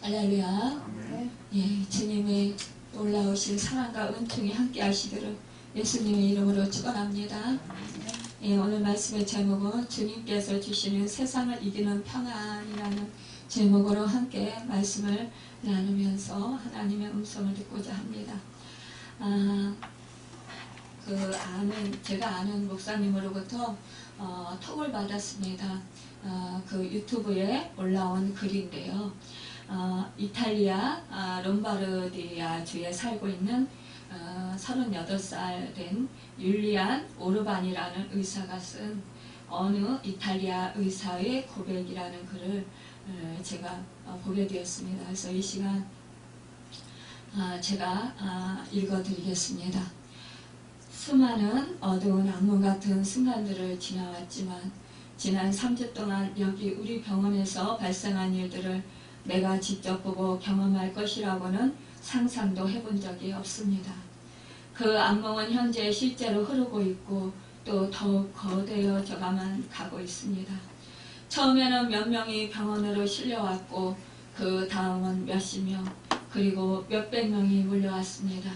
할렐루야. 예, 주님의 올라오실 사랑과 은총이 함께 하시도록 예수님의 이름으로 축원합니다. 예, 오늘 말씀의 제목은 주님께서 주시는 세상을 이기는 평안이라는 제목으로 함께 말씀을 나누면서 하나님의 음성을 듣고자 합니다. 제가 아는 목사님으로부터 톡을 받았습니다. 그 유튜브에 올라온 글인데요. 이탈리아 롬바르디아 주에 살고 있는 38살 된 율리안 오르반이라는 의사가 쓴 어느 이탈리아 의사의 고백이라는 글을 제가 보게 되었습니다. 그래서 이 시간 제가 읽어드리겠습니다. 수많은 어두운 악몽 같은 순간들을 지나왔지만 지난 3주 동안 여기 우리 병원에서 발생한 일들을 내가 직접 보고 경험할 것이라고는 상상도 해본 적이 없습니다. 그 악몽은 현재 실제로 흐르고 있고 또 더욱 거대해져가만 가고 있습니다. 처음에는 몇 명이 병원으로 실려왔고 그 다음은 몇십 명 그리고 몇백 명이 몰려왔습니다.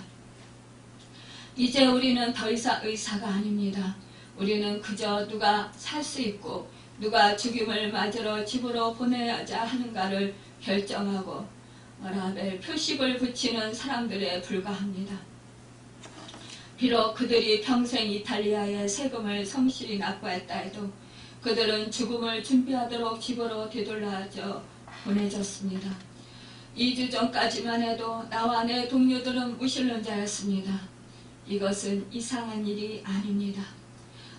이제 우리는 더 이상 의사가 아닙니다. 우리는 그저 누가 살 수 있고 누가 죽임을 맞으러 집으로 보내야자 하는가를 결정하고 라벨 표식을 붙이는 사람들에 불과합니다. 비록 그들이 평생 이탈리아의 세금을 성실히 납부했다 해도 그들은 죽음을 준비하도록 집으로 되돌려져 보내졌습니다. 2주 전까지만 해도 나와 내 동료들은 무신론자였습니다. 이것은 이상한 일이 아닙니다.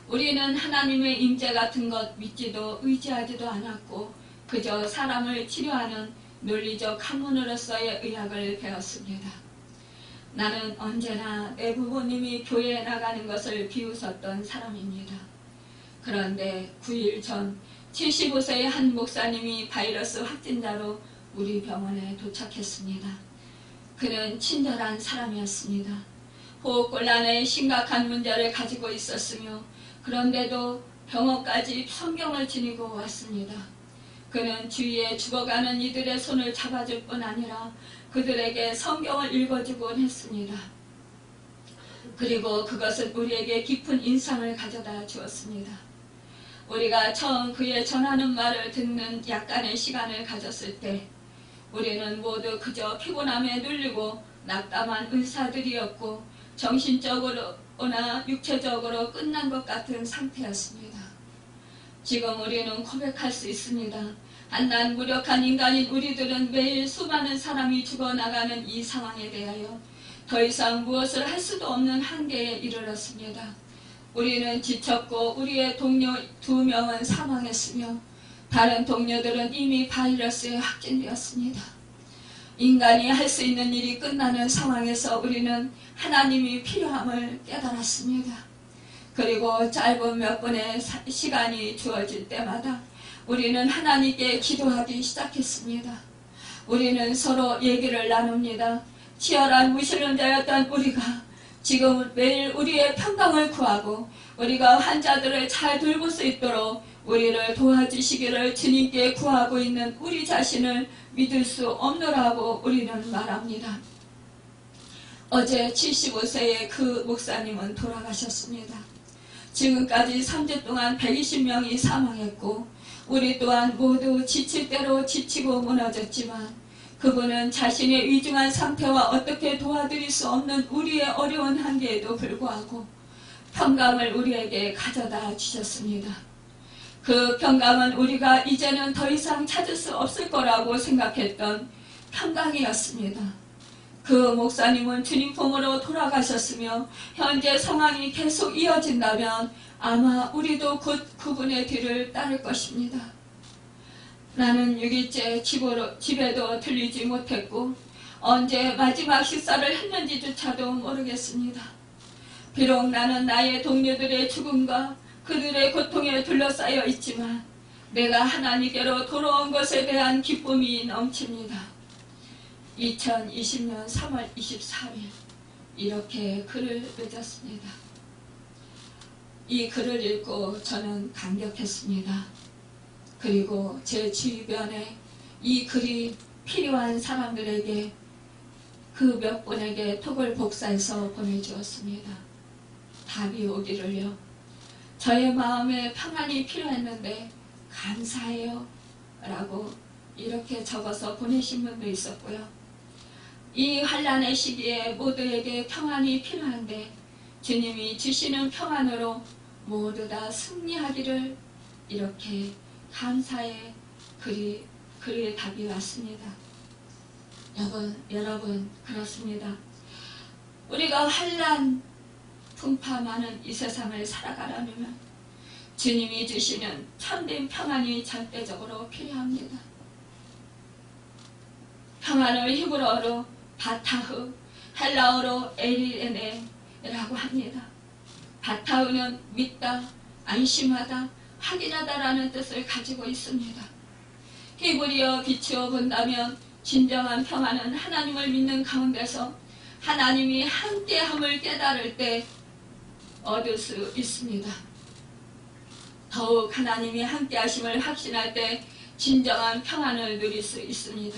우리는 하나님의 임재 같은 것 믿지도 의지하지도 않았고 그저 사람을 치료하는 논리적 학문으로서의 의학을 배웠습니다. 나는 언제나 내 부모님이 교회에 나가는 것을 비웃었던 사람입니다. 그런데 9일 전 75세의 한 목사님이 바이러스 확진자로 우리 병원에 도착했습니다. 그는 친절한 사람이었습니다. 호흡곤란의 심각한 문제를 가지고 있었으며 그런데도 병원까지 성경을 지니고 왔습니다. 그는 주위에 죽어가는 이들의 손을 잡아줄 뿐 아니라 그들에게 성경을 읽어주곤 했습니다. 그리고 그것은 우리에게 깊은 인상을 가져다 주었습니다. 우리가 처음 그의 전하는 말을 듣는 약간의 시간을 가졌을 때 우리는 모두 그저 피곤함에 눌리고 낙담한 의사들이었고 정신적으로나 육체적으로 끝난 것 같은 상태였습니다. 지금 우리는 고백할 수 있습니다. 한낱 무력한 인간인 우리들은 매일 수많은 사람이 죽어나가는 이 상황에 대하여 더 이상 무엇을 할 수도 없는 한계에 이르렀습니다. 우리는 지쳤고 우리의 동료 2명은 사망했으며 다른 동료들은 이미 바이러스에 확진되었습니다. 인간이 할 수 있는 일이 끝나는 상황에서 우리는 하나님이 필요함을 깨달았습니다. 그리고 짧은 몇 분의 시간이 주어질 때마다 우리는 하나님께 기도하기 시작했습니다. 우리는 서로 얘기를 나눕니다. 치열한 무신론자였던 우리가 지금 매일 우리의 평강을 구하고 우리가 환자들을 잘 돌볼 수 있도록 우리를 도와주시기를 주님께 구하고 있는 우리 자신을 믿을 수 없노라고 우리는 말합니다. 어제 75세의 그 목사님은 돌아가셨습니다. 지금까지 3주 동안 120명이 사망했고 우리 또한 모두 지칠 대로 지치고 무너졌지만 그분은 자신의 위중한 상태와 어떻게 도와드릴 수 없는 우리의 어려운 한계에도 불구하고 평강을 우리에게 가져다 주셨습니다. 그 평강은 우리가 이제는 더 이상 찾을 수 없을 거라고 생각했던 평강이었습니다. 그 목사님은 주님 품으로 돌아가셨으며 현재 상황이 계속 이어진다면 아마 우리도 곧 그분의 뒤를 따를 것입니다. 나는 6일째 집에도 들리지 못했고 언제 마지막 식사를 했는지조차도 모르겠습니다. 비록 나는 나의 동료들의 죽음과 그들의 고통에 둘러싸여 있지만 내가 하나님께로 돌아온 것에 대한 기쁨이 넘칩니다. 2020년 3월 24일 이렇게 글을 맺었습니다. 이 글을 읽고 저는 감격했습니다. 그리고 제 주변에 이 글이 필요한 사람들에게 그 몇 분에게 톡을 복사해서 보내주었습니다. 답이 오기를요. 저의 마음에 평안이 필요했는데 감사해요 라고 이렇게 적어서 보내신 분도 있었고요. 이 환난의 시기에 모두에게 평안이 필요한데 주님이 주시는 평안으로 모두 다 승리하기를 이렇게 감사의 글의 답이 왔습니다. 여러분 그렇습니다. 우리가 환난 풍파 많은 이 세상을 살아가려면 주님이 주시는 참된 평안이 절대적으로 필요합니다. 평안을 히브리어로 바타흐, 헬라어로 에리에네라고 합니다. 바타흐는 믿다, 안심하다, 확인하다라는 뜻을 가지고 있습니다. 히브리어 비추어 본다면 진정한 평안은 하나님을 믿는 가운데서 하나님이 함께함을 깨달을 때 얻을 수 있습니다. 더욱 하나님이 함께하심을 확신할 때 진정한 평안을 누릴 수 있습니다.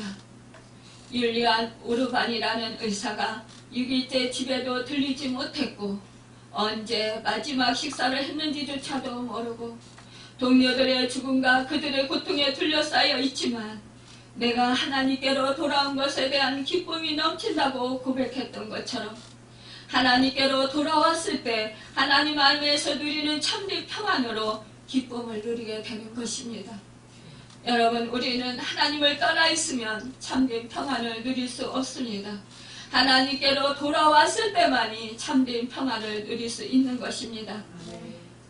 율리안 우르반이라는 의사가 6일째 집에도 들리지 못했고 언제 마지막 식사를 했는지조차도 모르고 동료들의 죽음과 그들의 고통에 둘러싸여 있지만 내가 하나님께로 돌아온 것에 대한 기쁨이 넘친다고 고백했던 것처럼 하나님께로 돌아왔을 때 하나님 안에서 누리는 참된 평안으로 기쁨을 누리게 되는 것입니다. 여러분, 우리는 하나님을 떠나 있으면 참된 평안을 누릴 수 없습니다. 하나님께로 돌아왔을 때만이 참된 평안을 누릴 수 있는 것입니다.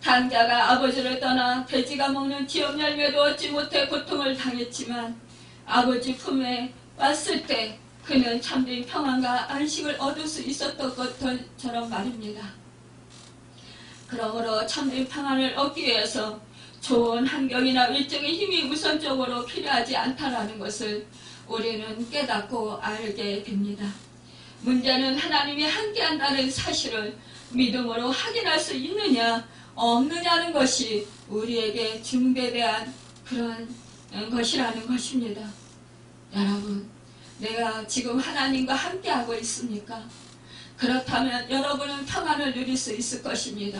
당자가 아버지를 떠나 돼지가 먹는 지업 열매도 얻지 못해 고통을 당했지만 아버지 품에 왔을 때 그는 참된 평안과 안식을 얻을 수 있었던 것처럼 말입니다. 그러므로 참된 평안을 얻기 위해서 좋은 환경이나 일정의 힘이 우선적으로 필요하지 않다는 것을 우리는 깨닫고 알게 됩니다. 문제는 하나님이 함께한다는 사실을 믿음으로 확인할 수 있느냐 없느냐는 것이 우리에게 중대대한 그런 것이라는 것입니다. 여러분, 내가 지금 하나님과 함께하고 있습니까? 그렇다면 여러분은 평안을 누릴 수 있을 것입니다.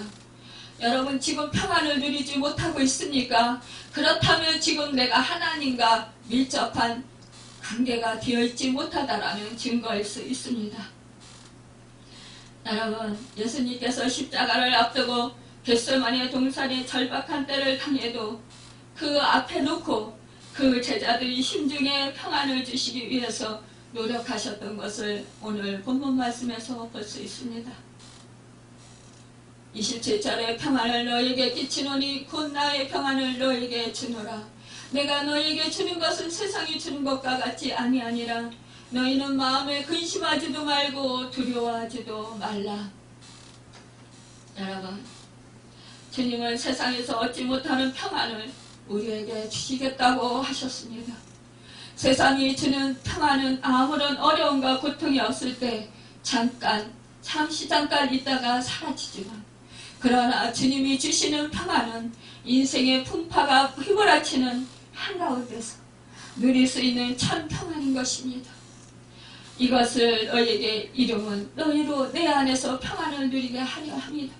여러분 지금 평안을 누리지 못하고 있습니까? 그렇다면 지금 내가 하나님과 밀접한 관계가 되어있지 못하다라는 증거일 수 있습니다. 여러분, 예수님께서 십자가를 앞두고 겟세마네 동산의 절박한 때를 당해도 그 앞에 놓고 그 제자들이 심중에 평안을 주시기 위해서 노력하셨던 것을 오늘 본문 말씀에서 볼 수 있습니다. 27절에 평안을 너에게 끼치노니 곧 나의 평안을 너에게 주노라. 내가 너에게 주는 것은 세상이 주는 것과 같지 아니하니라. 너희는 마음에 근심하지도 말고 두려워하지도 말라. 여러분, 주님은 세상에서 얻지 못하는 평안을 우리에게 주시겠다고 하셨습니다. 세상이 주는 평안은 아무런 어려움과 고통이 없을 때 잠시 잠깐 있다가 사라지지만 그러나 주님이 주시는 평안은 인생의 풍파가 휘몰아치는 한가운데서 누릴 수 있는 참 평안인 것입니다. 이것을 너에게 이름은 너희로 내 안에서 평안을 누리게 하려 합니다.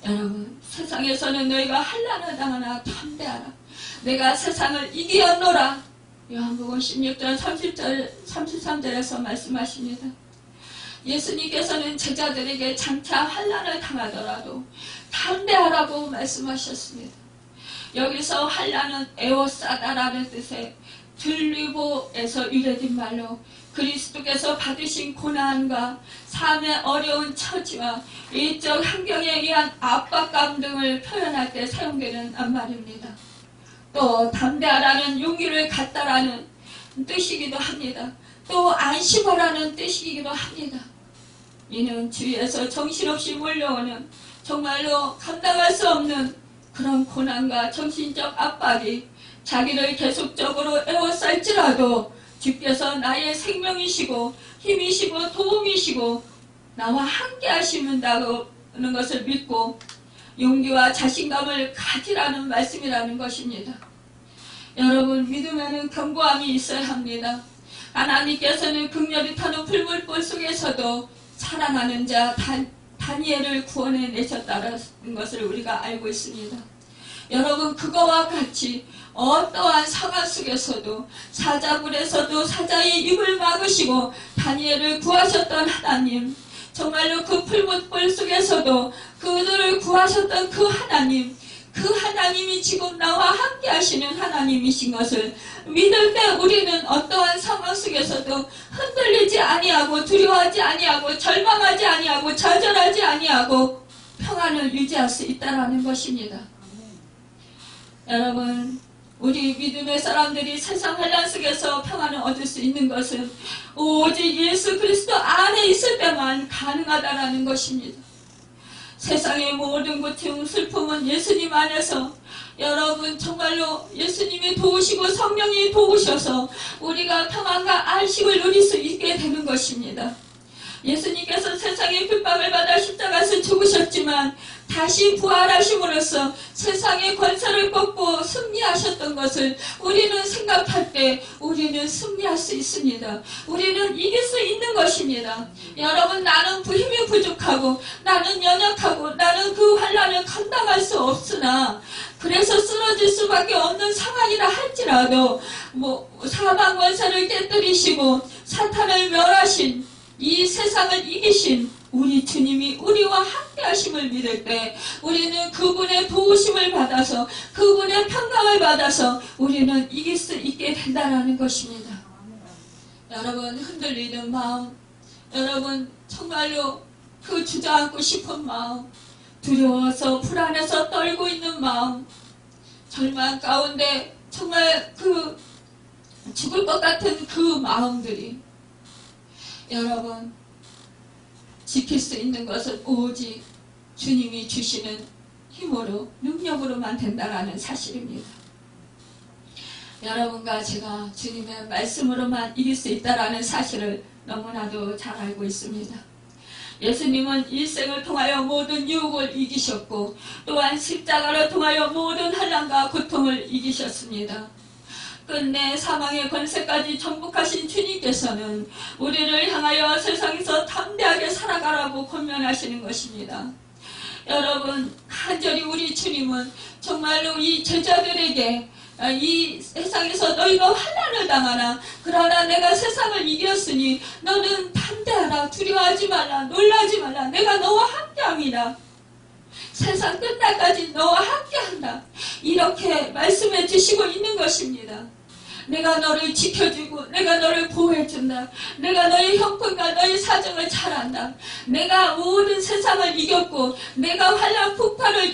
여러분, 세상에서는 너희가 환난을 당하나 담대하라. 내가 세상을 이기었노라. 요한복음 16장 33절에서 말씀하십니다. 예수님께서는 제자들에게 장차 환난을 당하더라도 담대하라고 말씀하셨습니다. 여기서 환난은 에오사다라는 뜻의 들리보에서 유래된 말로 그리스도께서 받으신 고난과 삶의 어려운 처지와 일적 환경에 의한 압박감 등을 표현할 때 사용되는 말입니다. 또 담대하라는 용기를 갖다라는 뜻이기도 합니다. 또 안심하라는 뜻이기도 합니다. 이는 주위에서 정신없이 몰려오는 정말로 감당할 수 없는 그런 고난과 정신적 압박이 자기를 계속적으로 에워쌀지라도 주께서 나의 생명이시고 힘이시고 도움이시고 나와 함께 하시는다는 것을 믿고 용기와 자신감을 가지라는 말씀이라는 것입니다. 여러분, 믿음에는 견고함이 있어야 합니다. 하나님께서는 극렬히 타는 풀물불 속에서도 살아나는 자 다니엘을 구원해내셨다는 것을 우리가 알고 있습니다. 여러분, 그거와 같이 어떠한 상황 속에서도 사자굴에서도 사자의 입을 막으시고 다니엘을 구하셨던 하나님, 정말로 그 풀무불 속에서도 그들을 구하셨던 그 하나님, 그 하나님이 지금 나와 함께 하시는 하나님이신 것을 믿을 때 우리는 어떠한 상황 속에서도 흔들리지 아니하고 두려워하지 아니하고 절망하지 아니하고 좌절하지 아니하고 평안을 유지할 수 있다는 것입니다. 여러분, 우리 믿음의 사람들이 세상 환난 속에서 평안을 얻을 수 있는 것은 오직 예수 그리스도 안에 있을 때만 가능하다는 것입니다. 세상의 모든 고통, 슬픔은 예수님 안에서, 여러분 정말로 예수님이 도우시고 성령이 도우셔서 우리가 평안과 안식을 누릴 수 있게 되는 것입니다. 예수님께서 세상의 핍박을 받아 십자가에서 죽으셨지만 다시 부활하심으로써 세상의 권세를 꺾고 승리하셨던 것을 우리는 생각할 때 우리는 승리할 수 있습니다. 우리는 이길 수 있는 것입니다. 여러분, 나는 힘이 부족하고 나는 연약하고 나는 그 환난을 감당할 수 없으나 그래서 쓰러질 수밖에 없는 상황이라 할지라도 사방 권세를 깨뜨리시고 사탄을 멸하신 이 세상을 이기신 우리 주님이 우리와 함께 하심을 믿을 때 우리는 그분의 도우심을 받아서 그분의 평강을 받아서 우리는 이길 수 있게 된다는 것입니다. 여러분, 흔들리는 마음, 여러분 정말로 그 주저앉고 싶은 마음, 두려워서 불안해서 떨고 있는 마음, 절망 가운데 정말 그 죽을 것 같은 그 마음들이, 여러분, 지킬 수 있는 것은 오직 주님이 주시는 힘으로 능력으로만 된다는 사실입니다. 여러분과 제가 주님의 말씀으로만 이길 수 있다는 사실을 너무나도 잘 알고 있습니다. 예수님은 일생을 통하여 모든 유혹을 이기셨고 또한 십자가를 통하여 모든 환난과 고통을 이기셨습니다. 끝내 사망의 권세까지 정복하신 주님께서는 우리를 향하여 세상에서 담대하게 살아가라고 권면하시는 것입니다. 여러분, 간절히 우리 주님은 정말로 이 제자들에게 이 세상에서 너희가 환난을 당하나 그러나 내가 세상을 이겼으니 너는 담대하라, 두려워하지 말라, 놀라지 말라, 내가 너와 함께합니다. 세상 끝날까지 너와 함께한다, 이렇게 말씀해 주시고 있는 것입니다. 내가 너를 지켜주고 내가 너를 보호해준다. 내가 너의 형편과 너의 사정을 잘 안다. 내가 모든 세상을 이겼고 내가 환난 풍파를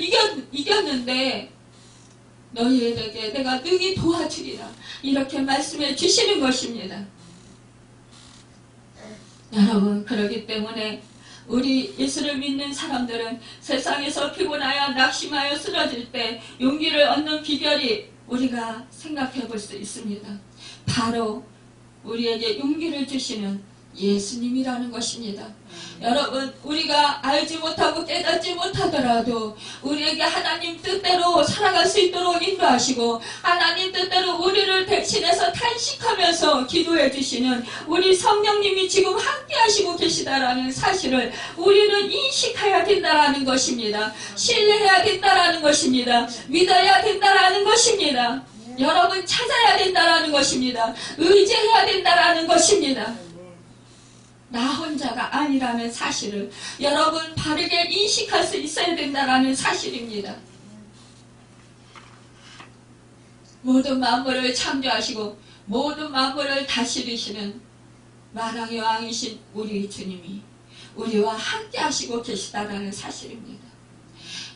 이겼는데 너희에게 내가 능히 도와주리라, 이렇게 말씀해 주시는 것입니다. 여러분, 그렇기 때문에 우리 예수를 믿는 사람들은 세상에서 피곤하여 낙심하여 쓰러질 때 용기를 얻는 비결이 우리가 생각해 볼 수 있습니다. 바로 우리에게 용기를 주시는 예수님이라는 것입니다. 여러분, 우리가 알지 못하고 깨닫지 못하더라도 우리에게 하나님 뜻대로 살아갈 수 있도록 인도하시고 하나님 뜻대로 우리를 대신해서 탄식하면서 기도해 주시는 우리 성령님이 지금 함께 하시고 계시다라는 사실을 우리는 인식해야 된다라는 것입니다. 신뢰해야 된다라는 것입니다. 믿어야 된다라는 것입니다. 여러분, 찾아야 된다라는 것입니다. 의지해야 된다라는 것입니다. 나 혼자가 아니라는 사실을 여러분 바르게 인식할 수 있어야 된다는 사실입니다. 모든 만물을 창조하시고 모든 만물을 다스리시는 만왕의 왕이신 우리 주님이 우리와 함께 하시고 계시다는 사실입니다.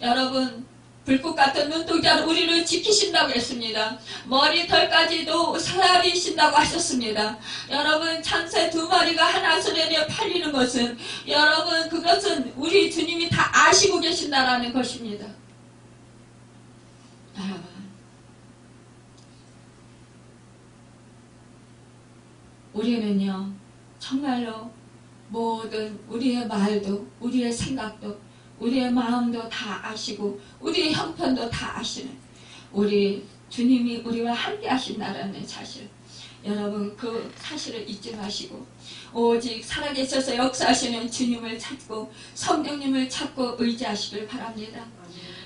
여러분, 불꽃 같은 눈동자로 우리를 지키신다고 했습니다. 머리털까지도 살리신다고 하셨습니다. 여러분, 참새 2마리가 하나 손에 팔리는 것은 여러분 그것은 우리 주님이 다 아시고 계신다라는 것입니다. 여러분, 우리는요 정말로 모든 우리의 말도 우리의 생각도 우리의 마음도 다 아시고 우리의 형편도 다 아시는 우리 주님이 우리와 함께 하신다라는 사실, 여러분 그 사실을 잊지 마시고 오직 살아계셔서 역사하시는 주님을 찾고 성령님을 찾고 의지하시길 바랍니다.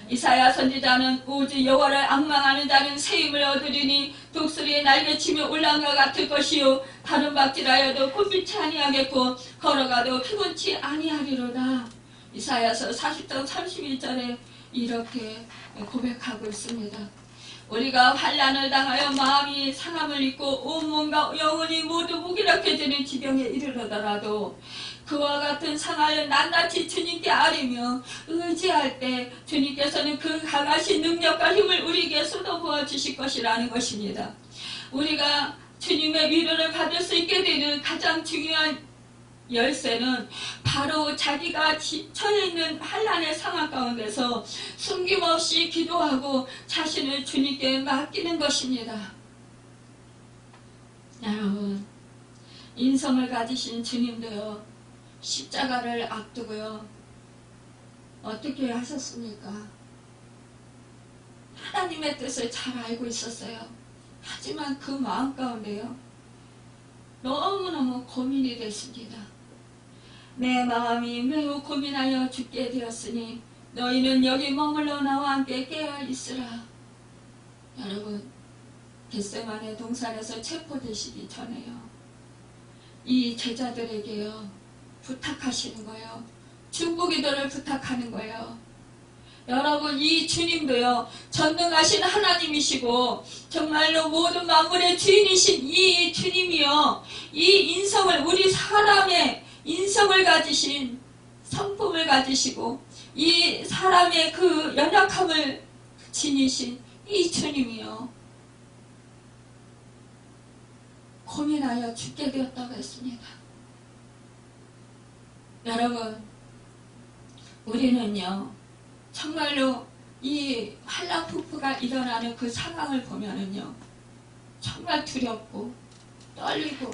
이사야 선지자는 오직 여호와를 앙망하는 자는 새 힘을 얻으리니 독수리의 날개치며 올라간 것 같을 것이요 다른 박질하여도 굽히지 아니하겠고 걸어가도 피곤치 아니하리로다. 이사야서 40장 31절에 이렇게 고백하고 있습니다. 우리가 환난을 당하여 마음이 상함을 입고 온몸과 영혼이 모두 무기력해지는 지경에 이르러더라도 그와 같은 상을 낱낱이 주님께 아뢰며 의지할 때 주님께서는 그 강하신 능력과 힘을 우리에게 쏟아부어 주실 것이라는 것입니다. 우리가 주님의 위로를 받을 수 있게 되는 가장 중요한 열쇠는 바로 자기가 처해 있는 환난의 상황 가운데서 숨김없이 기도하고 자신을 주님께 맡기는 것입니다. 여러분, 인성을 가지신 주님도요, 십자가를 앞두고요, 어떻게 하셨습니까? 하나님의 뜻을 잘 알고 있었어요. 하지만 그 마음 가운데요, 너무너무 고민이 됐습니다. 내 마음이 매우 고민하여 죽게 되었으니 너희는 여기 머물러 나와 함께 깨어있으라. 여러분, 겟세마네 동산에서 체포되시기 전에요, 이 제자들에게요 부탁하시는 거예요. 중보기도를 부탁하는 거예요. 여러분, 이 주님도요 전능하신 하나님이시고 정말로 모든 만물의 주인이신 이 주님이요, 이 인성을, 우리 사람의 인성을 가지신, 성품을 가지시고 이 사람의 그 연약함을 지니신 이 주님이요 고민하여 죽게 되었다고 했습니다. 여러분, 우리는요 정말로 이 환난 폭포가 일어나는 그 상황을 보면은요 정말 두렵고 떨리고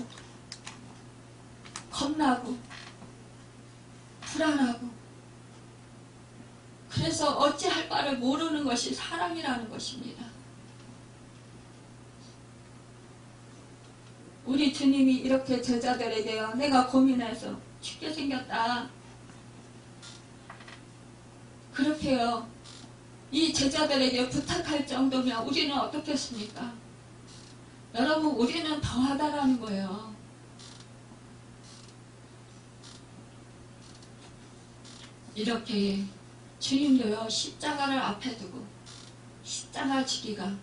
겁나고 불안하고, 그래서 어찌할 바를 모르는 것이 사람이라는 것입니다. 우리 주님이 이렇게 제자들에게요, 내가 고민해서 죽게 생겼다, 그렇게요 이 제자들에게 부탁할 정도면 우리는 어떻겠습니까? 여러분, 우리는 더하다라는 거예요. 이렇게 주님도요 십자가를 앞에 두고 십자가 지기가,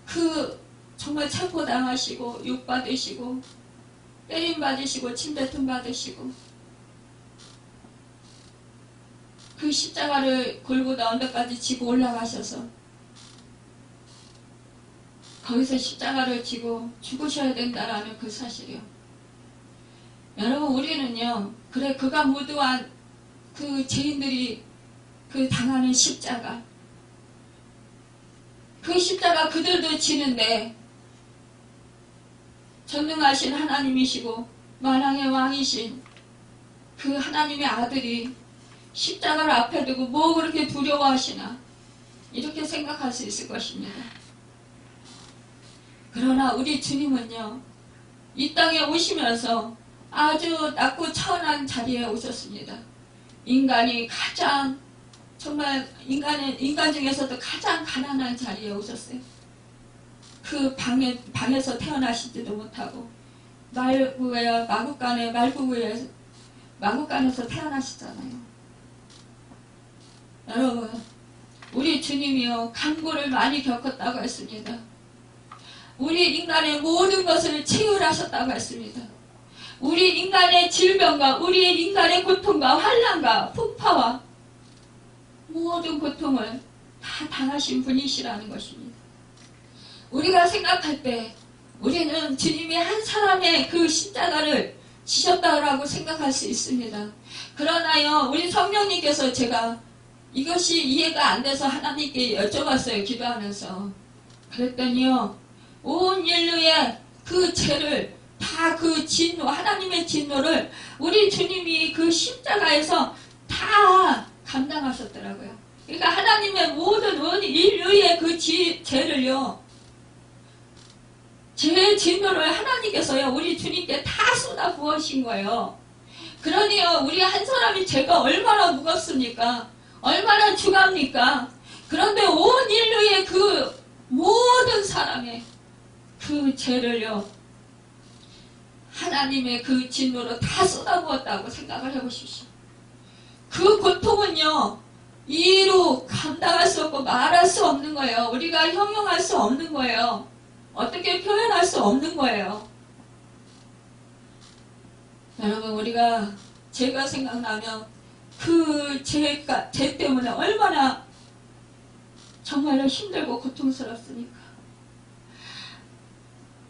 그 정말 체포당하시고 욕받으시고 때림받으시고 침뱉음 받으시고 그 십자가를 골고다 언덕까지 지고 올라가셔서 거기서 십자가를 지고 죽으셔야 된다라는 그 사실이요. 여러분, 우리는요 그래 그가 무도한 그 죄인들이 그 당하는 십자가, 그 십자가 그들도 지는데 전능하신 하나님이시고 만왕의 왕이신 그 하나님의 아들이 십자가를 앞에 두고 뭐 그렇게 두려워하시나, 이렇게 생각할 수 있을 것입니다. 그러나 우리 주님은요 이 땅에 오시면서 아주 낮고 천한 자리에 오셨습니다. 인간이 가장, 정말 인간 중에서도 가장 가난한 자리에 오셨어요. 그 방에서 태어나시지도 못하고 마구간에서 태어나시잖아요. 여러분, 우리 주님이요 간고를 많이 겪었다고 했습니다. 우리 인간의 모든 것을 체휼하셨다고 했습니다. 우리 인간의 질병과 우리 인간의 고통과 환난과 풍파와 모든 고통을 다 당하신 분이시라는 것입니다. 우리가 생각할 때 우리는 주님이 한 사람의 그 십자가를 지셨다고 생각할 수 있습니다. 그러나요 우리 성령님께서, 제가 이것이 이해가 안 돼서 하나님께 여쭤봤어요. 기도하면서. 그랬더니요 온 인류의 그 죄를 다, 그 진노, 하나님의 진노를 우리 주님이 그 십자가에서 다 감당하셨더라고요. 그러니까 하나님의 모든 온 인류의 그 죄를요, 죄의 진노를 하나님께서요 우리 주님께 다 쏟아 부으신 거예요. 그러니요 우리 한 사람이 죄가 얼마나 무겁습니까? 얼마나 중합니까? 그런데 온 인류의 그 모든 사람의 그 죄를요 하나님의 그 진노로 다 쏟아부었다고 생각을 해보십시오. 그 고통은요 이루 감당할 수 없고 말할 수 없는 거예요. 우리가 형용할 수 없는 거예요. 어떻게 표현할 수 없는 거예요. 여러분, 우리가 죄가 생각나면 그 죄 때문에 얼마나 정말로 힘들고 고통스럽습니까?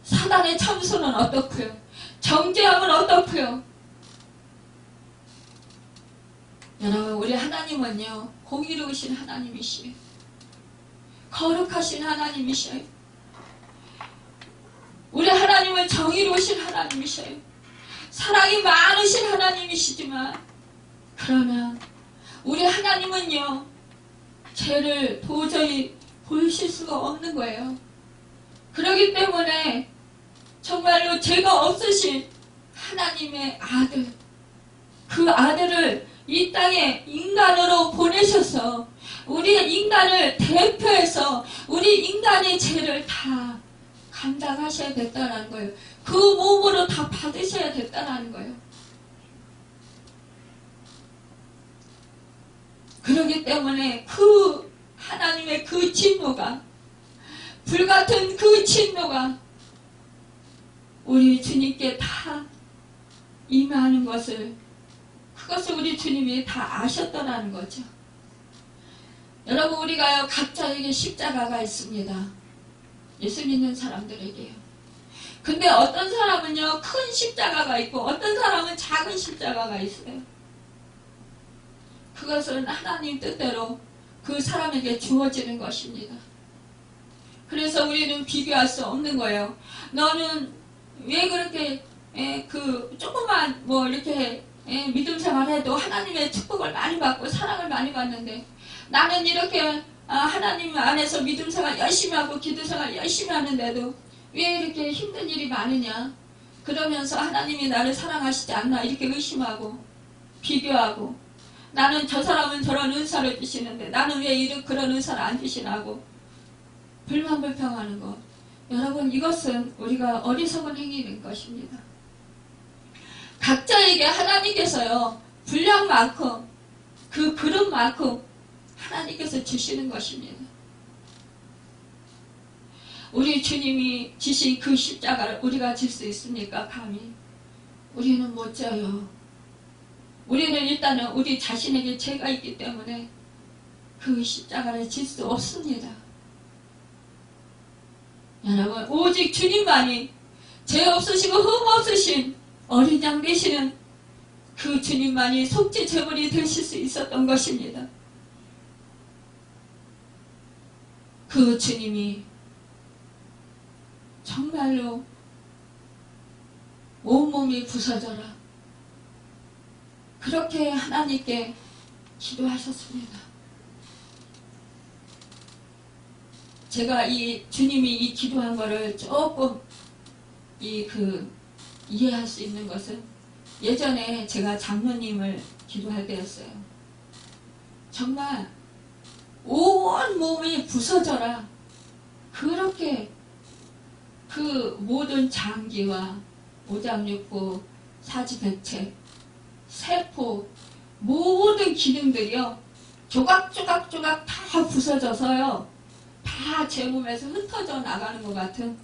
사단의 참소는 어떻고요? 정죄함은 어떻고요? 여러분, 우리 하나님은요 공의로우신 하나님이시에요. 거룩하신 하나님이셔요. 우리 하나님은 정의로우신 하나님이셔요. 사랑이 많으신 하나님이시지만, 그러나 우리 하나님은요 죄를 도저히 보이실 수가 없는 거예요. 그렇기 때문에 정말로 죄가 없으신 하나님의 아들, 그 아들을 이 땅에 인간으로 보내셔서 우리 인간을 대표해서 우리 인간의 죄를 다 감당하셔야 됐다는 거예요. 그 몸으로 다 받으셔야 됐다는 거예요. 그렇기 때문에 그 하나님의 그 진노가, 불같은 그 진노가 우리 주님께 다 임하는 것을, 그것을 우리 주님이 다 아셨더라는 거죠. 여러분, 우리가요 각자에게 십자가가 있습니다. 예수 믿는 사람들에게요. 근데 어떤 사람은요 큰 십자가가 있고 어떤 사람은 작은 십자가가 있어요. 그것은 하나님 뜻대로 그 사람에게 주어지는 것입니다. 그래서 우리는 비교할 수 없는 거예요. 너는 왜 그렇게 그 조금만 뭐 이렇게 믿음 생활해도 하나님의 축복을 많이 받고 사랑을 많이 받는데, 나는 이렇게 하나님 안에서 믿음 생활 열심히 하고 기도 생활 열심히 하는데도 왜 이렇게 힘든 일이 많으냐, 그러면서 하나님이 나를 사랑하시지 않나 이렇게 의심하고 비교하고, 나는 저 사람은 저런 은사를 주시는데 나는 왜 이런 그런 은사를 안 주시나고 불만불평하는 것, 여러분, 이것은 우리가 어리석은 행위인 것입니다. 각자에게 하나님께서요 분량만큼, 그 그릇만큼 하나님께서 주시는 것입니다. 우리 주님이 지신 그 십자가를 우리가 질 수 있습니까? 감히? 우리는 못 져요. 우리는 일단은 우리 자신에게 죄가 있기 때문에 그 십자가를 질 수 없습니다. 여러분, 오직 주님만이 죄 없으시고 흠 없으신 어린 양 되시는 그 주님만이 속죄 제물이 되실 수 있었던 것입니다. 그 주님이 정말로 온몸이 부서져라 그렇게 하나님께 기도하셨습니다. 제가 이 주님이 이 기도한 거를 조금 이해할 수 있는 것은, 예전에 제가 장로님을 기도할 때였어요. 정말 온 몸이 부서져라 그렇게 그 모든 장기와 오장육부, 사지백체, 세포 모든 기능들이요 조각조각조각 다 부서져서요 다 제 몸에서 흩어져 나가는 것 같은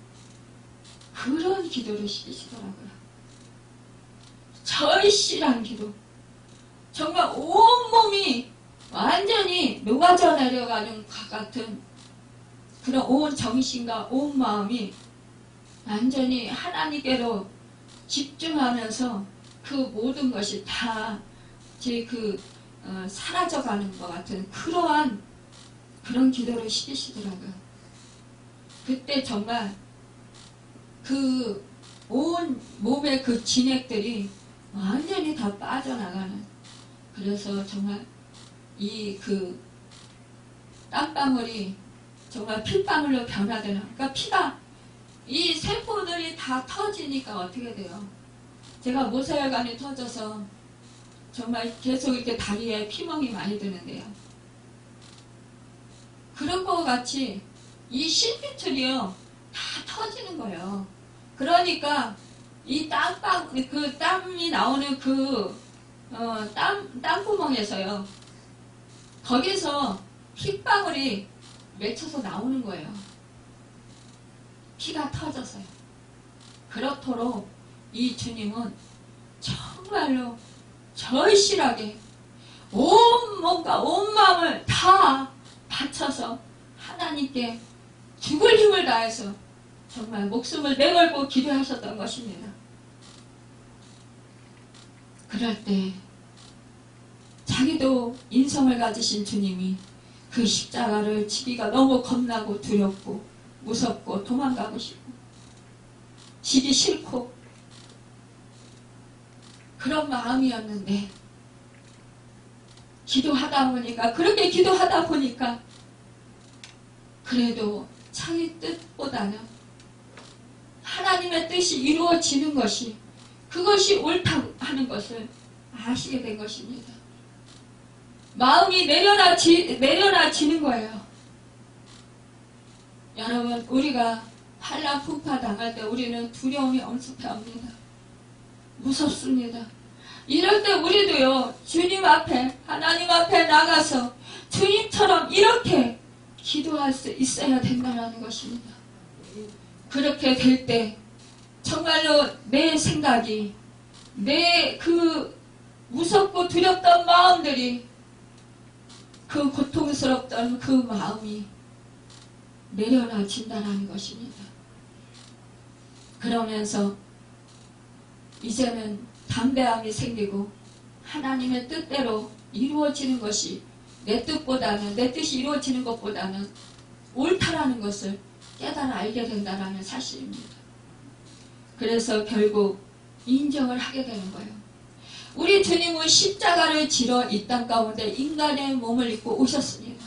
그런 기도를 시키시더라고요. 절실한 기도. 정말 온몸이 완전히 녹아져 내려가는 것 같은 그런 온 정신과 온 마음이 완전히 하나님께로 집중하면서 그 모든 것이 다 제 사라져가는 것 같은 그런 기도를 시키시더라고요. 그때 정말 그 온 몸의 그 진액들이 완전히 다 빠져나가는, 그래서 정말 땀방울이 정말 핏방울로 변화되는, 그러니까 피가 이 세포들이 다 터지니까 어떻게 돼요? 제가 모세혈관이 터져서 정말 계속 이렇게 다리에 피멍이 많이 드는데요. 그런 것 같이 이 심피줄이요 다 터지는 거예요. 그러니까 이 그 땀이 나오는 땀구멍에서요, 거기서 핏방울이 맺혀서 나오는 거예요. 피가 터져서요. 그렇도록 이 주님은 정말로 절실하게 온 몸과 온 마음을 다 바쳐서 하나님께 죽을 힘을 다해서 정말 목숨을 내걸고 기도하셨던 것입니다. 그럴 때 자기도 인성을 가지신 주님이 그 십자가를 지기가 너무 겁나고 두렵고 무섭고 도망가고 싶고 지기 싫고 그런 마음이었는데, 기도하다 보니까, 그렇게 기도하다 보니까 그래도 자기 뜻보다는 하나님의 뜻이 이루어지는 것이, 그것이 옳다고 하는 것을 아시게 된 것입니다. 마음이 내려놔지는 거예요. 여러분, 우리가 환난 풍파 당할 때 우리는 두려움이 엄습해옵니다. 무섭습니다. 이럴 때 우리도요, 주님 앞에, 하나님 앞에 나가서 주님처럼 이렇게 기도할 수 있어야 된다는 것입니다. 그렇게 될 때 정말로 내 생각이, 내 그 무섭고 두렵던 마음들이, 그 고통스럽던 그 마음이 내려놔진다는 것입니다. 그러면서 이제는 담대함이 생기고 하나님의 뜻대로 이루어지는 것이 내 뜻보다는, 내 뜻이 이루어지는 것보다는 옳다라는 것을 깨달아 알게 된다는 사실입니다. 그래서 결국 인정을 하게 되는 거예요. 우리 주님은 십자가를 지러 이 땅 가운데 인간의 몸을 입고 오셨습니다.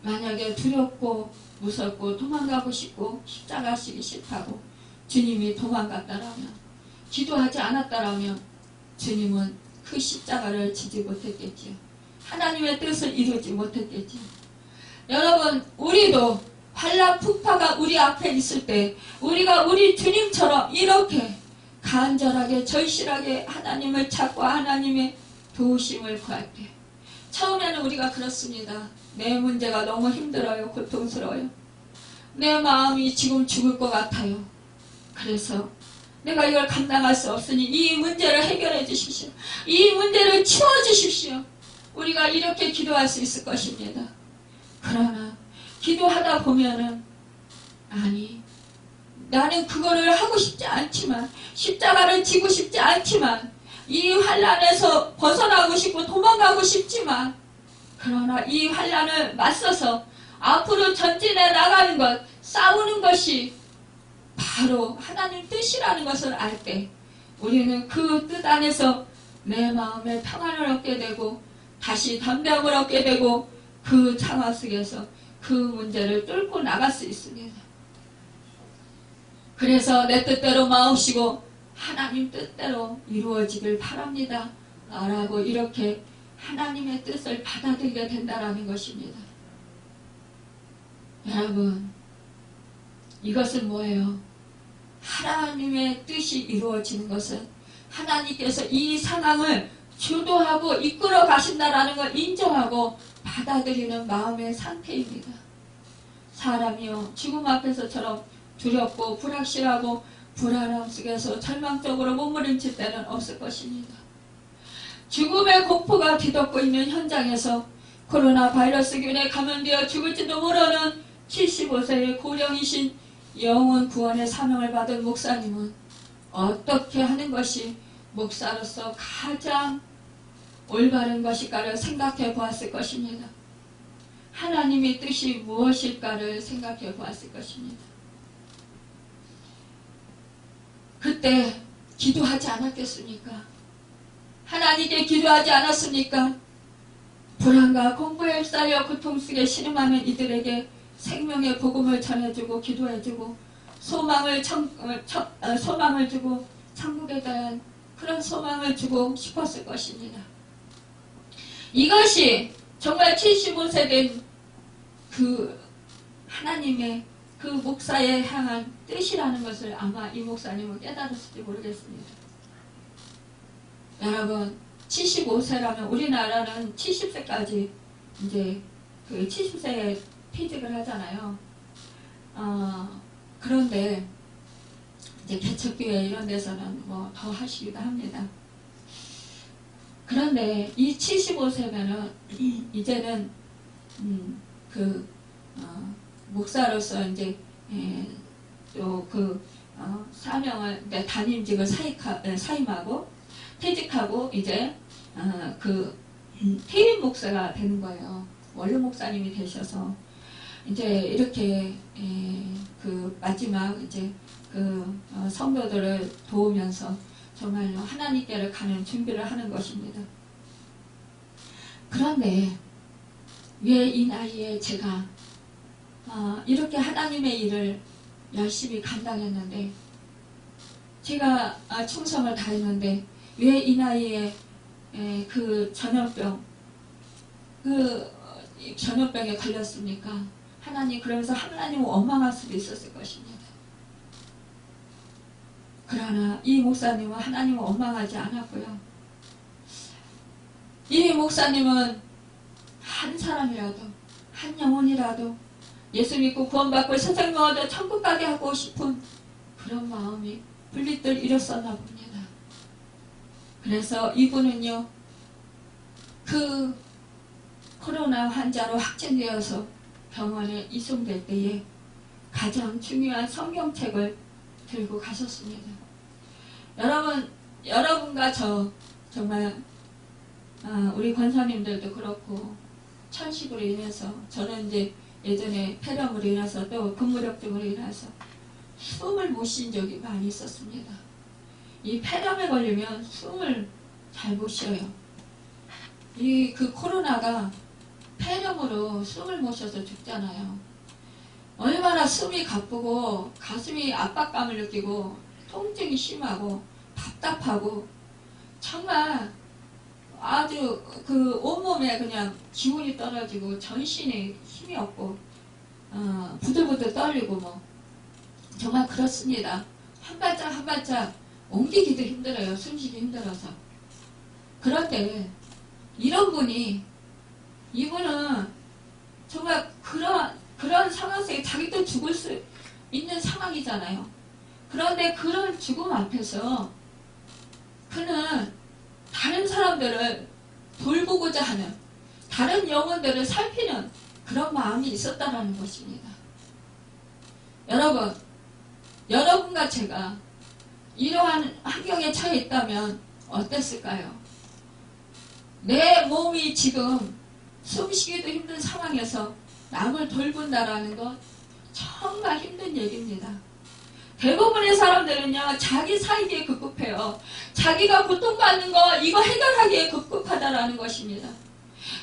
만약에 두렵고 무섭고 도망가고 싶고 십자가 지기 싫다고 주님이 도망갔다라면, 기도하지 않았다라면 주님은 그 십자가를 지지 못했겠지요. 하나님의 뜻을 이루지 못했겠지요. 여러분, 우리도 환난 풍파가 우리 앞에 있을 때 우리가 우리 주님처럼 이렇게 간절하게 절실하게 하나님을 찾고 하나님의 도우심을 구할 때, 처음에는 우리가 그렇습니다. 내 문제가 너무 힘들어요. 고통스러워요. 내 마음이 지금 죽을 것 같아요. 그래서 내가 이걸 감당할 수 없으니 이 문제를 해결해 주십시오. 이 문제를 치워주십시오. 우리가 이렇게 기도할 수 있을 것입니다. 그러나 기도하다 보면은, 아니, 나는 그거를 하고 싶지 않지만, 십자가를 지고 싶지 않지만, 이 환난에서 벗어나고 싶고 도망가고 싶지만, 그러나 이 환난을 맞서서 앞으로 전진해 나가는 것, 싸우는 것이 바로 하나님 뜻이라는 것을 알 때 우리는 그 뜻 안에서 내 마음에 평안을 얻게 되고 다시 담대함을 얻게 되고 그 상황 속에서 그 문제를 뚫고 나갈 수 있습니다. 그래서 내 뜻대로 마옵시고 하나님 뜻대로 이루어지길 바랍니다 라고 이렇게 하나님의 뜻을 받아들이게 된다는 것입니다. 여러분, 이것은 뭐예요? 하나님의 뜻이 이루어지는 것은 하나님께서 이 상황을 주도하고 이끌어 가신다라는 걸 인정하고 받아들이는 마음의 상태입니다. 사람이요, 죽음 앞에서처럼 두렵고 불확실하고 불안함 속에서 절망적으로 몸부림칠 때는 없을 것입니다. 죽음의 공포가 뒤덮고 있는 현장에서 코로나 바이러스균에 감염되어 죽을지도 모르는 75세의 고령이신 영혼 구원의 사명을 받은 목사님은 어떻게 하는 것이 목사로서 가장 올바른 것일까를 생각해 보았을 것입니다. 하나님의 뜻이 무엇일까를 생각해 보았을 것입니다. 그때 기도하지 않았겠습니까? 하나님께 기도하지 않았습니까? 불안과 공포에 휩싸여 고통 속에 신음하는 이들에게 생명의 복음을 전해주고 기도해주고 소망을 주고 천국에 대한 그런 소망을 주고 싶었을 것입니다. 이것이 정말 75세 된 그 하나님의 그 목사에 향한 뜻이라는 것을 아마 이 목사님은 깨달았을지 모르겠습니다. 여러분, 75세라면 우리나라는 70세까지 이제 그 70세에 퇴직을 하잖아요. 그런데 이제 개척교회 이런 데서는 뭐 더 하시기도 합니다. 그런데 이 75세면은 이제는 목사로서 이제 또 사명을 담임직을 사임하고 퇴직하고 이제 퇴임 목사가 되는 거예요. 원로 목사님이 되셔서 이제 이렇게 마지막 이제 성도들을 도우면서 정말로 하나님께로 가는 준비를 하는 것입니다. 그런데 왜 이 나이에 제가 이렇게 하나님의 일을 열심히 감당했는데, 제가 충성을 다했는데 왜 이 나이에 전염병에 걸렸습니까? 하나님, 그러면서 하나님은 원망할 수도 있었을 것입니다. 그러나 이 목사님은 하나님을 원망하지 않았고요. 이 목사님은 한 사람이라도, 한 영혼이라도 예수 믿고 구원받고 세상 명하여 천국 가게 하고 싶은 그런 마음이 불빛들 일었었나 봅니다. 그래서 이분은요, 그 코로나 환자로 확진되어서 병원에 이송될 때에 가장 중요한 성경책을 들고 가셨습니다. 여러분과 저 정말 우리 권사님들도 그렇고 천식으로 인해서, 저는 이제 예전에 폐렴으로 인해서 또 근무력증으로 인해서 숨을 못 쉰 적이 많이 있었습니다. 이 폐렴에 걸리면 숨을 잘 못 쉬어요. 그 코로나가 폐렴으로 숨을 못 쉬어서 죽잖아요. 얼마나 숨이 가쁘고 가슴이 압박감을 느끼고 통증이 심하고 답답하고 정말 아주 온몸에 그냥 기운이 떨어지고 전신에 힘이 없고 부들부들 떨리고 뭐 정말 그렇습니다. 한 발짝 한 발짝 옮기기도 힘들어요. 숨쉬기 힘들어서. 그런데 이분은 정말 그런 상황 속에 자기도 죽을 수 있는 상황이잖아요. 그런데 그런 죽음 앞에서 그는 다른 사람들을 돌보고자 하는, 다른 영혼들을 살피는 그런 마음이 있었다는 것입니다. 여러분과 제가 이러한 환경에 처해 있다면 어땠을까요? 내 몸이 지금 숨쉬기도 힘든 상황에서 남을 돌본다라는 것 정말 힘든 얘기입니다. 대부분의 사람들은요, 자기 살기에 급급해요. 자기가 고통받는 거 이거 해결하기에 급급하다라는 것입니다.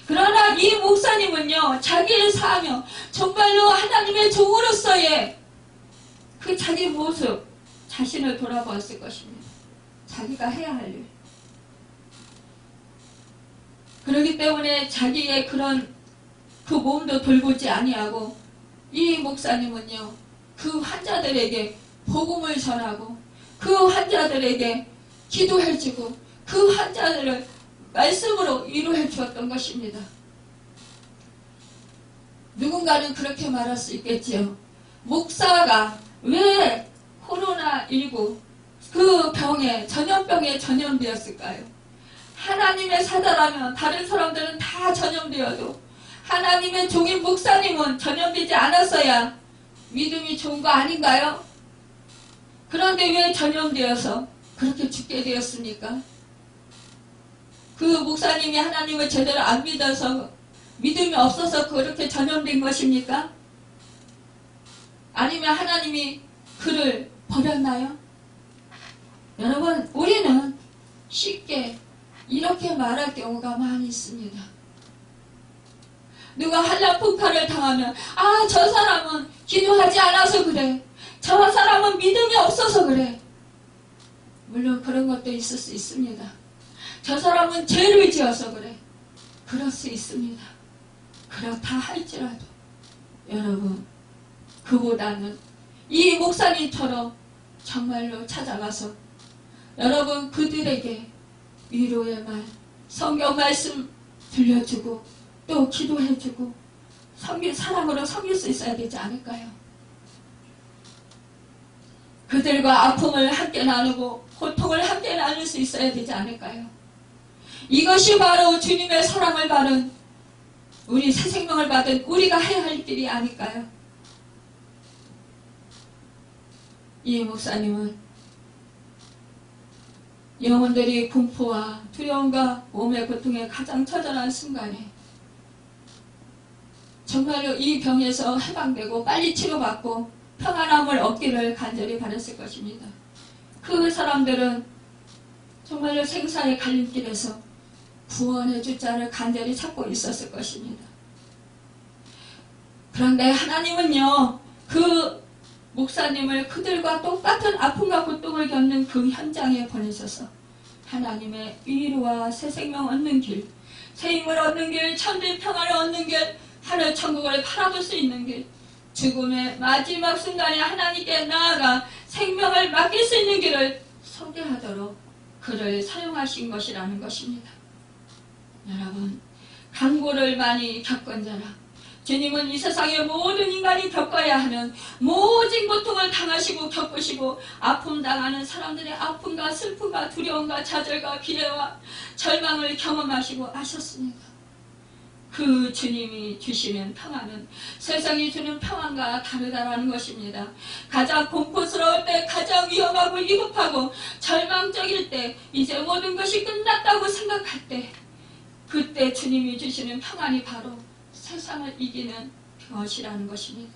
그러나 이 목사님은요, 자기의 사명, 정말로 하나님의 종으로서의 그 자기 모습, 자신을 돌아보았을 것입니다. 자기가 해야 할 일. 그렇기 때문에 자기의 그 몸도 돌보지 아니하고, 이 목사님은요, 그 환자들에게 복음을 전하고, 그 환자들에게 기도해주고, 그 환자들을 말씀으로 위로해 주었던 것입니다. 누군가는 그렇게 말할 수 있겠지요. 목사가 왜 코로나19 그 전염병에 전염되었을까요? 하나님의 사자라면 다른 사람들은 다 전염되어도 하나님의 종인 목사님은 전염되지 않았어야 믿음이 좋은 거 아닌가요? 그런데 왜 전염되어서 그렇게 죽게 되었습니까? 그 목사님이 하나님을 제대로 안 믿어서, 믿음이 없어서 그렇게 전염된 것입니까? 아니면 하나님이 그를 버렸나요? 여러분, 우리는 쉽게 이렇게 말할 경우가 많이 있습니다. 누가 한란 풍파를 당하면 아, 저 사람은 기도하지 않아서 그래. 저 사람은 믿음이 없어서 그래. 물론 그런 것도 있을 수 있습니다. 저 사람은 죄를 지어서 그래. 그럴 수 있습니다. 그렇다 할지라도 여러분, 그보다는 이 목사님처럼 정말로 찾아가서 여러분 그들에게 위로의 말, 성경 말씀 들려주고 또 기도해주고 사랑으로 섬길 수 있어야 되지 않을까요? 그들과 아픔을 함께 나누고 고통을 함께 나눌 수 있어야 되지 않을까요? 이것이 바로 주님의 사랑을 받은, 우리 새 생명을 받은 우리가 해야 할 일이 아닐까요? 이 목사님은 영혼들이 공포와 두려움과 몸의 고통에 가장 처절한 순간에 정말로 이 병에서 해방되고 빨리 치료받고 평안함을 얻기를 간절히 바랐을 것입니다. 그 사람들은 정말로 생사의 갈림길에서 구원해 줄 자를 간절히 찾고 있었을 것입니다. 그런데 하나님은요, 그 목사님을 그들과 똑같은 아픔과 고통을 겪는 그 현장에 보내셔서 하나님의 위로와 새 생명 얻는 길, 새 힘을 얻는 길, 천대 평화를 얻는 길, 하늘 천국을 바라볼 수 있는 길, 죽음의 마지막 순간에 하나님께 나아가 생명을 맡길 수 있는 길을 소개하도록 그를 사용하신 것이라는 것입니다. 여러분, 간고를 많이 겪은 자라, 주님은 이 세상의 모든 인간이 겪어야 하는 모든 고통을 당하시고 겪으시고 아픔 당하는 사람들의 아픔과 슬픔과 두려움과 좌절과 비애와 절망을 경험하시고 아셨습니다. 그 주님이 주시는 평안은 세상이 주는 평안과 다르다라는 것입니다. 가장 공포스러울 때, 가장 위험하고 위급하고 절망적일 때, 이제 모든 것이 끝났다고 생각할 때, 그때 주님이 주시는 평안이 바로 세상을 이기는 것이라는 것입니다.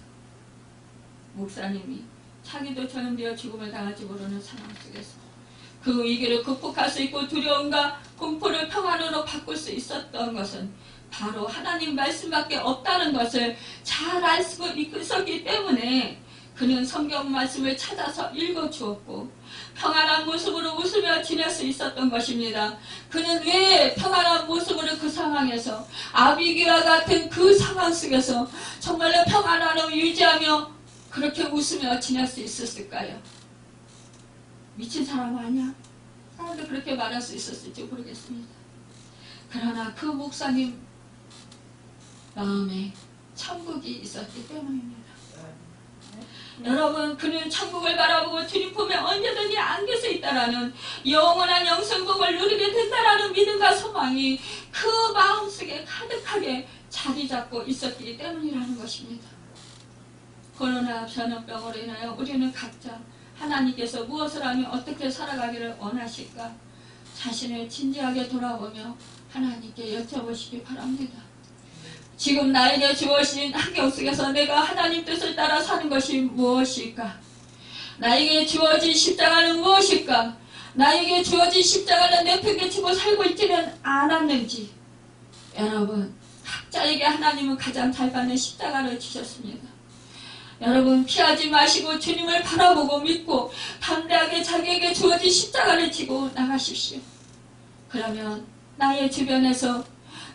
목사님이 자기도 전염되어 죽음을 당할지 모르는 상황 속에서 그 위기를 극복할 수 있고 두려움과 공포를 평안으로 바꿀 수 있었던 것은 바로 하나님 말씀밖에 없다는 것을 잘 알고 있었기 때문에 그는 성경 말씀을 찾아서 읽어주었고 평안한 모습으로 웃으며 지낼 수 있었던 것입니다. 그는 왜 평안한 모습으로 그 상황에서 아비기와 같은 그 상황 속에서 정말로 평안함을 유지하며 그렇게 웃으며 지낼 수 있었을까요? 미친 사람 아니야? 사람도 그렇게 말할 수 있었을지 모르겠습니다. 그러나 그 목사님 마음에 천국이 있었기 때문입니다. 여러분, 그는 천국을 바라보고 주님 품에 언제든지 안길 수 있다라는 영원한 영생복을 누리게 된다라는 믿음과 소망이 그 마음속에 가득하게 자리 잡고 있었기 때문이라는 것입니다. 코로나 전염병으로 인하여 우리는 각자 하나님께서 무엇을 하며 어떻게 살아가기를 원하실까 자신을 진지하게 돌아보며 하나님께 여쭤보시기 바랍니다. 지금 나에게 주어진 환경 속에서 내가 하나님 뜻을 따라 사는 것이 무엇일까? 나에게 주어진 십자가는 무엇일까? 나에게 주어진 십자가는 내팽개치고 살고 있지는 않았는지. 여러분, 각자에게 하나님은 가장 잘 받는 십자가를 주셨습니다. 여러분, 피하지 마시고 주님을 바라보고 믿고 담대하게 자기에게 주어진 십자가를 지고 나가십시오. 그러면 나의 주변에서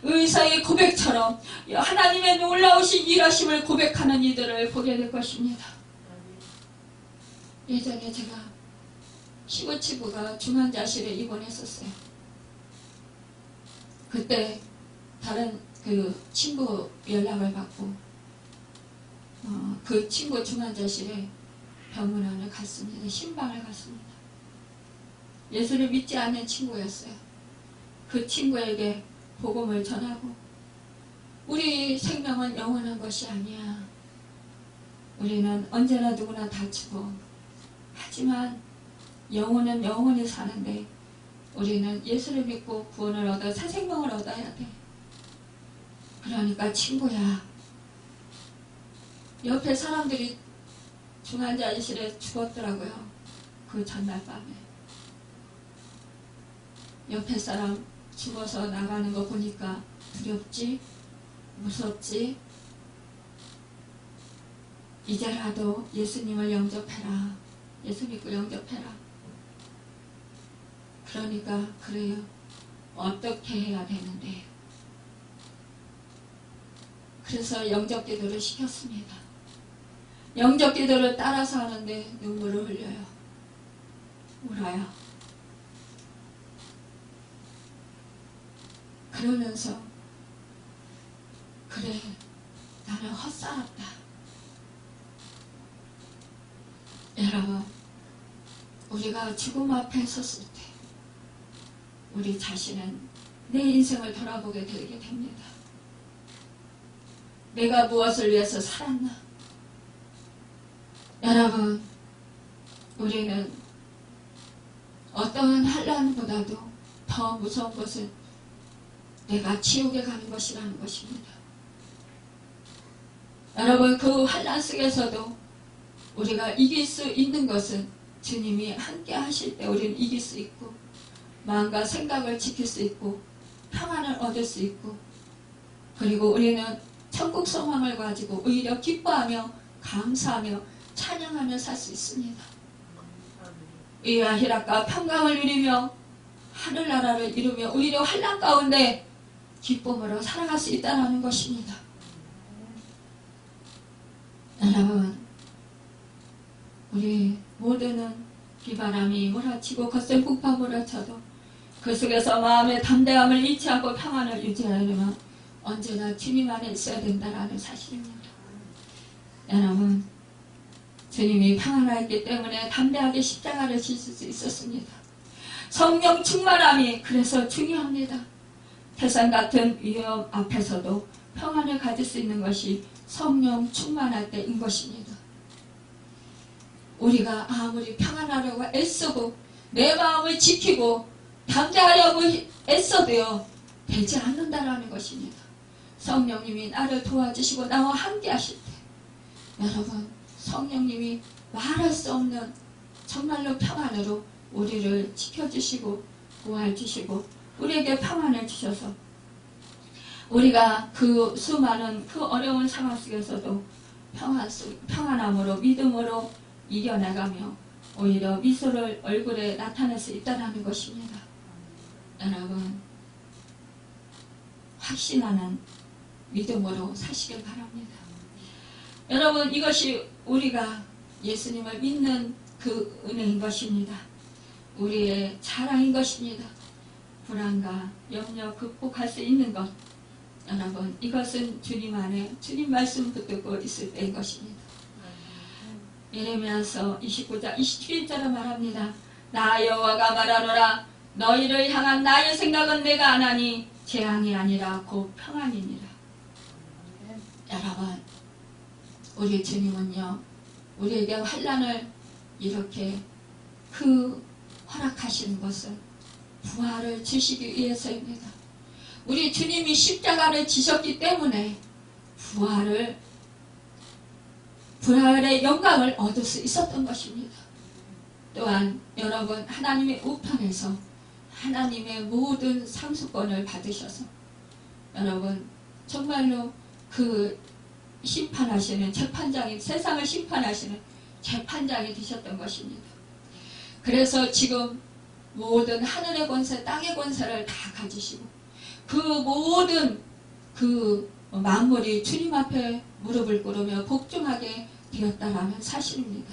의사의 고백처럼 하나님의 놀라우신 일하심을 고백하는 이들을 보게 될 것입니다. 예전에 제가 시구치부가 중환자실에 입원했었어요. 그때 다른 그 친구 연락을 받고 그 친구 중환자실에 병원을 갔습니다. 신방을 갔습니다. 예수를 믿지 않는 친구였어요. 그 친구에게 복음을 전하고 우리 생명은 영원한 것이 아니야. 우리는 언제나 누구나 다 죽어. 하지만 영혼은 영원히 사는데 우리는 예수를 믿고 구원을 얻어 새 생명을 얻어야 돼. 그러니까 친구야, 옆에 사람들이 중환자실에 죽었더라고요. 그 전날 밤에. 옆에 사람 죽어서 나가는 거 보니까 두렵지? 무섭지? 이제라도 예수님을 영접해라. 예수 믿고 영접해라. 그러니까 그래요. 어떻게 해야 되는데? 그래서 영접 기도를 시켰습니다. 영접 기도를 따라서 하는데 눈물을 흘려요. 울어요. 그러면서 그래, 나는 헛살았다. 여러분, 우리가 죽음 앞에 섰을 때 우리 자신은 내 인생을 돌아보게 되게 됩니다. 내가 무엇을 위해서 살았나? 여러분, 우리는 어떠한 환난보다도 더 무서운 것은 내가 지옥에 가는 것이라는 것입니다. 여러분, 그 환난 속에서도 우리가 이길 수 있는 것은 주님이 함께 하실 때 우리는 이길 수 있고, 마음과 생각을 지킬 수 있고, 평안을 얻을 수 있고, 그리고 우리는 천국 소망을 가지고 오히려 기뻐하며 감사하며 찬양하며 살 수 있습니다. 의와 희락과 평강을 누리며 하늘나라를 이루며 오히려 환난 가운데 기쁨으로 살아갈 수 있다는 것입니다. 여러분, 우리 모두는 비바람이 몰아치고 거센 풍파 몰아쳐도 그 속에서 마음의 담대함을 잃지 않고 평안을 유지하려면 언제나 주님 안에 있어야 된다는 사실입니다. 여러분, 주님이 평안하였기 때문에 담대하게 십자가를 지실 수 있었습니다. 성령 충만함이 그래서 중요합니다. 태산 같은 위험 앞에서도 평안을 가질 수 있는 것이 성령 충만할 때인 것입니다. 우리가 아무리 평안하려고 애쓰고 내 마음을 지키고 담대하려고 애써도요, 되지 않는다라는 것입니다. 성령님이 나를 도와주시고 나와 함께 하실 때, 여러분, 성령님이 말할 수 없는 정말로 평안으로 우리를 지켜주시고 도와주시고 우리에게 평안을 주셔서 우리가 그 수많은 그 어려운 상황 속에서도 평안함으로 믿음으로 이겨나가며 오히려 미소를 얼굴에 나타낼 수 있다는 것입니다. 여러분, 확신하는 믿음으로 사시길 바랍니다. 여러분, 이것이 우리가 예수님을 믿는 그 은혜인 것입니다. 우리의 자랑인 것입니다. 불안과 염려 극복할 수 있는 것, 여러분, 이것은 주님 안에 주님 말씀 붙들고 있을 때인 것입니다. 예레미야서 29장 27절에 말합니다. 나 여호와가 말하노라. 너희를 향한 나의 생각은 내가 안 하니 재앙이 아니라 곧 평안이니라. 여러분, 우리 주님은요, 우리에게 환난을 이렇게 허락하시는 것은 부활을 주시기 위해서입니다. 우리 주님이 십자가를 지셨기 때문에 부활의 영광을 얻을 수 있었던 것입니다. 또한 여러분, 하나님의 우편에서 하나님의 모든 상수권을 받으셔서 여러분, 정말로 그 심판하시는 재판장이, 세상을 심판하시는 재판장이 되셨던 것입니다. 그래서 지금 모든 하늘의 권세, 땅의 권세를 다 가지시고 그 모든 그 만물이 주님 앞에 무릎을 꿇으며 복종하게 되었다라는 사실입니다.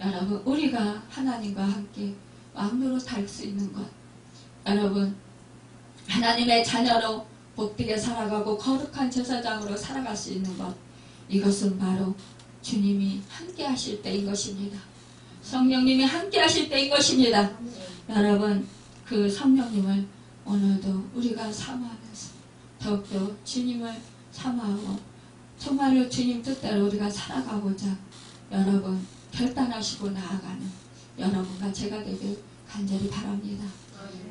여러분, 우리가 하나님과 함께 왕노로 살 수 있는 것, 여러분, 하나님의 자녀로 복되게 살아가고 거룩한 제사장으로 살아갈 수 있는 것, 이것은 바로 주님이 함께 하실 때인 것입니다. 성령님이 함께 하실 때인 것입니다. 여러분, 그 성령님을 오늘도 우리가 사모하면서 더욱더 주님을 사모하고 정말로 주님 뜻대로 우리가 살아가고자 여러분 결단하시고 나아가는 여러분과 제가 되길 간절히 바랍니다.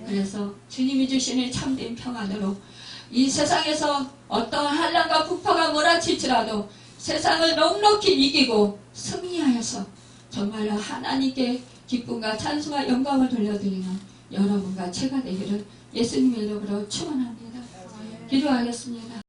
그래서 주님이 주시는 참된 평안으로 이 세상에서 어떠한 환난과 풍파가 몰아칠지라도 세상을 넉넉히 이기고 승리하여서 정말로 하나님께 기쁨과 찬송과 영광을 돌려드리는 여러분과 제가 되기를 예수님의 이름으로 축원합니다. 기도하겠습니다.